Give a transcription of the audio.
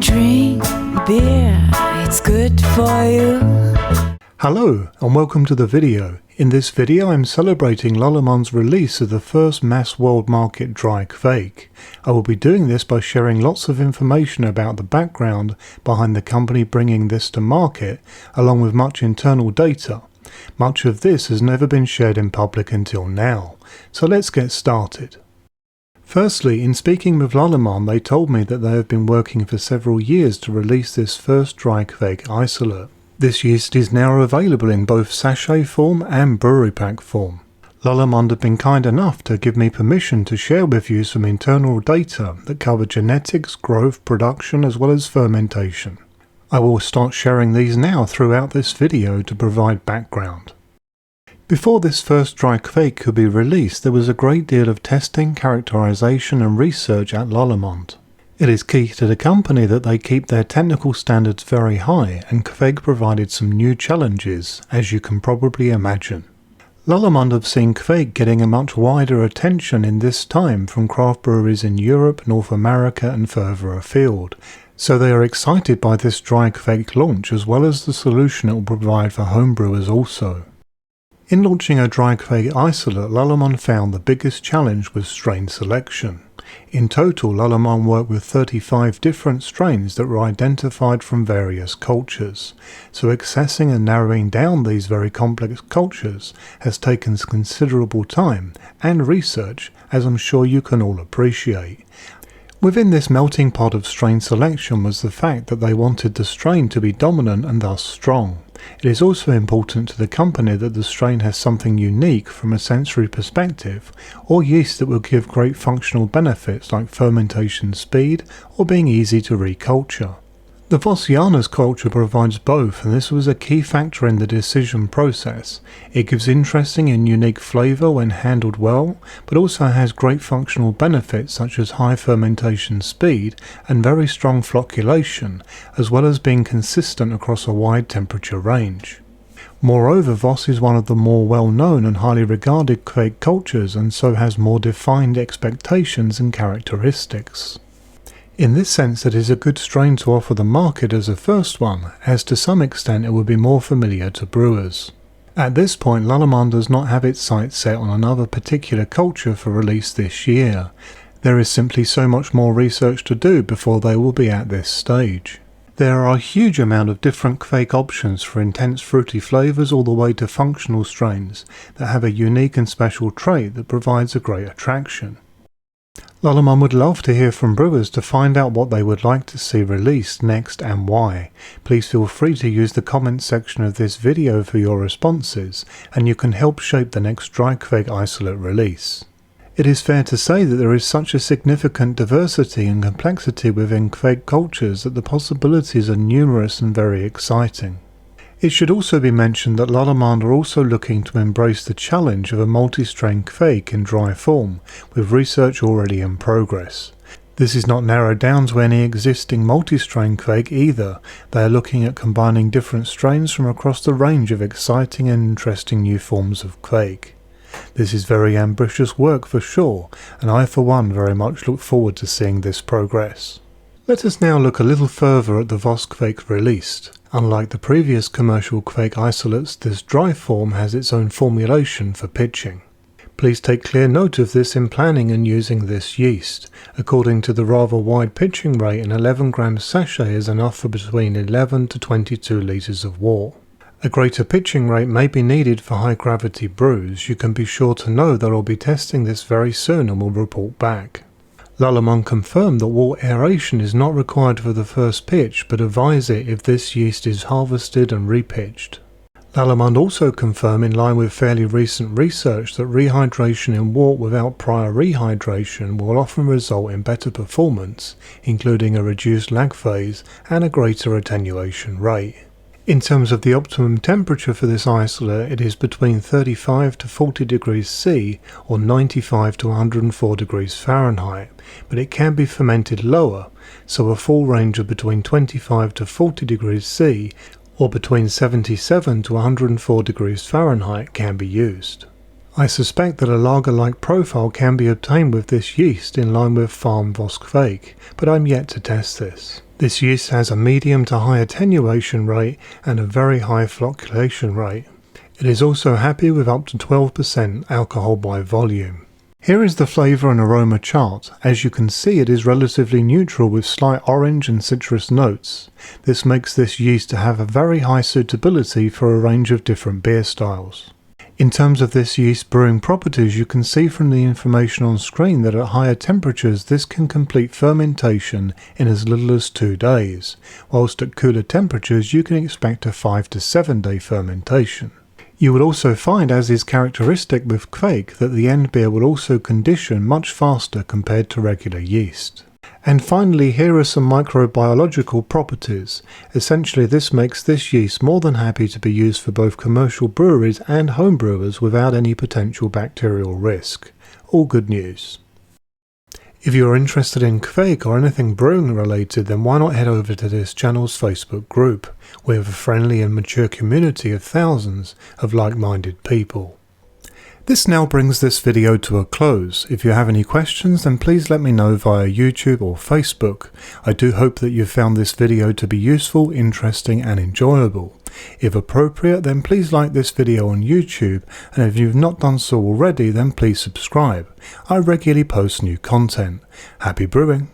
Drink beer, it's good for you. Hello and welcome to the video. In this video I'm celebrating Lallemand's release of the first mass world market dry Kveik. I will be doing this by sharing lots of information about the background behind the company bringing this to market, along with much internal data. Much of this has never been shared in public until now, so let's get started. Firstly, in speaking with Lallemand, they told me that they have been working for several years to release this first dry Kveik isolate. This yeast is now available in both sachet form and brewery pack form. Lallemand have been kind enough to give me permission to share with you some internal data that cover genetics, growth, production as well as fermentation. I will start sharing these now throughout this video to provide background. Before this first dry Kveik could be released, there was a great deal of testing, characterization and research at Lallemand. It is key to the company that they keep their technical standards very high, and Kveik provided some new challenges, as you can probably imagine. Lallemand have seen Kveik getting a much wider attention in this time from craft breweries in Europe, North America and further afield, so they are excited by this dry Kveik launch as well as the solution it will provide for homebrewers also. In launching a dry Kveik isolate, Lallemand found the biggest challenge was strain selection. In total, Lallemand worked with 35 different strains that were identified from various cultures, so accessing and narrowing down these very complex cultures has taken considerable time and research, as I'm sure you can all appreciate. Within this melting pot of strain selection was the fact that they wanted the strain to be dominant and thus strong. It is also important to the company that the strain has something unique from a sensory perspective, or yeast that will give great functional benefits like fermentation speed or being easy to reculture. The Voss culture provides both, and this was a key factor in the decision process. It gives interesting and unique flavour when handled well, but also has great functional benefits such as high fermentation speed and very strong flocculation, as well as being consistent across a wide temperature range. Moreover, Voss is one of the more well-known and highly regarded Kveik cultures, and so has more defined expectations and characteristics. In this sense, it is a good strain to offer the market as a first one, as to some extent it would be more familiar to brewers. At this point, Lallemand does not have its sights set on another particular culture for release this year. There is simply so much more research to do before they will be at this stage. There are a huge amount of different Kveik options for intense fruity flavours all the way to functional strains that have a unique and special trait that provides a great attraction. Lallemand would love to hear from brewers to find out what they would like to see released next and why. Please feel free to use the comments section of this video for your responses, and you can help shape the next dry Kveik isolate release. It is fair to say that there is such a significant diversity and complexity within Kveik cultures that the possibilities are numerous and very exciting. It should also be mentioned that Lallemand are also looking to embrace the challenge of a multi-strain Kveik in dry form, with research already in progress. This is not narrowed down to any existing multi-strain Kveik either. They are looking at combining different strains from across the range of exciting and interesting new forms of Kveik. This is very ambitious work for sure, and I for one very much look forward to seeing this progress. Let us now look a little further at the Voss Kveik released. Unlike the previous commercial Kveik isolates, this dry form has its own formulation for pitching. Please take clear note of this in planning and using this yeast. According to the rather wide pitching rate, an 11 gram sachet is enough for between 11 to 22 litres of wort. A greater pitching rate may be needed for high gravity brews. You can be sure to know that I'll be testing this very soon and will report back. Lallemand confirmed that wort aeration is not required for the first pitch, but advise it if this yeast is harvested and repitched. Lallemand also confirmed, in line with fairly recent research, that rehydration in wort without prior rehydration will often result in better performance, including a reduced lag phase and a greater attenuation rate. In terms of the optimum temperature for this isolate, it is between 35 to 40 degrees C or 95 to 104 degrees Fahrenheit, but it can be fermented lower, so a full range of between 25 to 40 degrees C or between 77 to 104 degrees Fahrenheit can be used. I suspect that a lager-like profile can be obtained with this yeast in line with farm Voss Kveik, but I'm yet to test this. This yeast has a medium to high attenuation rate and a very high flocculation rate. It is also happy with up to 12% alcohol by volume. Here is the flavour and aroma chart. As you can see, it is relatively neutral with slight orange and citrus notes. This makes this yeast to have a very high suitability for a range of different beer styles. In terms of this yeast brewing properties, you can see from the information on screen that at higher temperatures this can complete fermentation in as little as 2 days, whilst at cooler temperatures you can expect a 5 to 7 day fermentation. You will also find, as is characteristic with Kveik, that the end beer will also condition much faster compared to regular yeast. And finally, here are some microbiological properties. Essentially, this makes this yeast more than happy to be used for both commercial breweries and home brewers without any potential bacterial risk. All good news. If you are interested in Kveik or anything brewing related, then why not head over to this channel's Facebook group. We have a friendly and mature community of thousands of like-minded people. This now brings this video to a close. If you have any questions, then please let me know via YouTube or Facebook. I do hope that you found this video to be useful, interesting and enjoyable. If appropriate, then please like this video on YouTube, and if you've not done so already, then please subscribe. I regularly post new content. Happy brewing!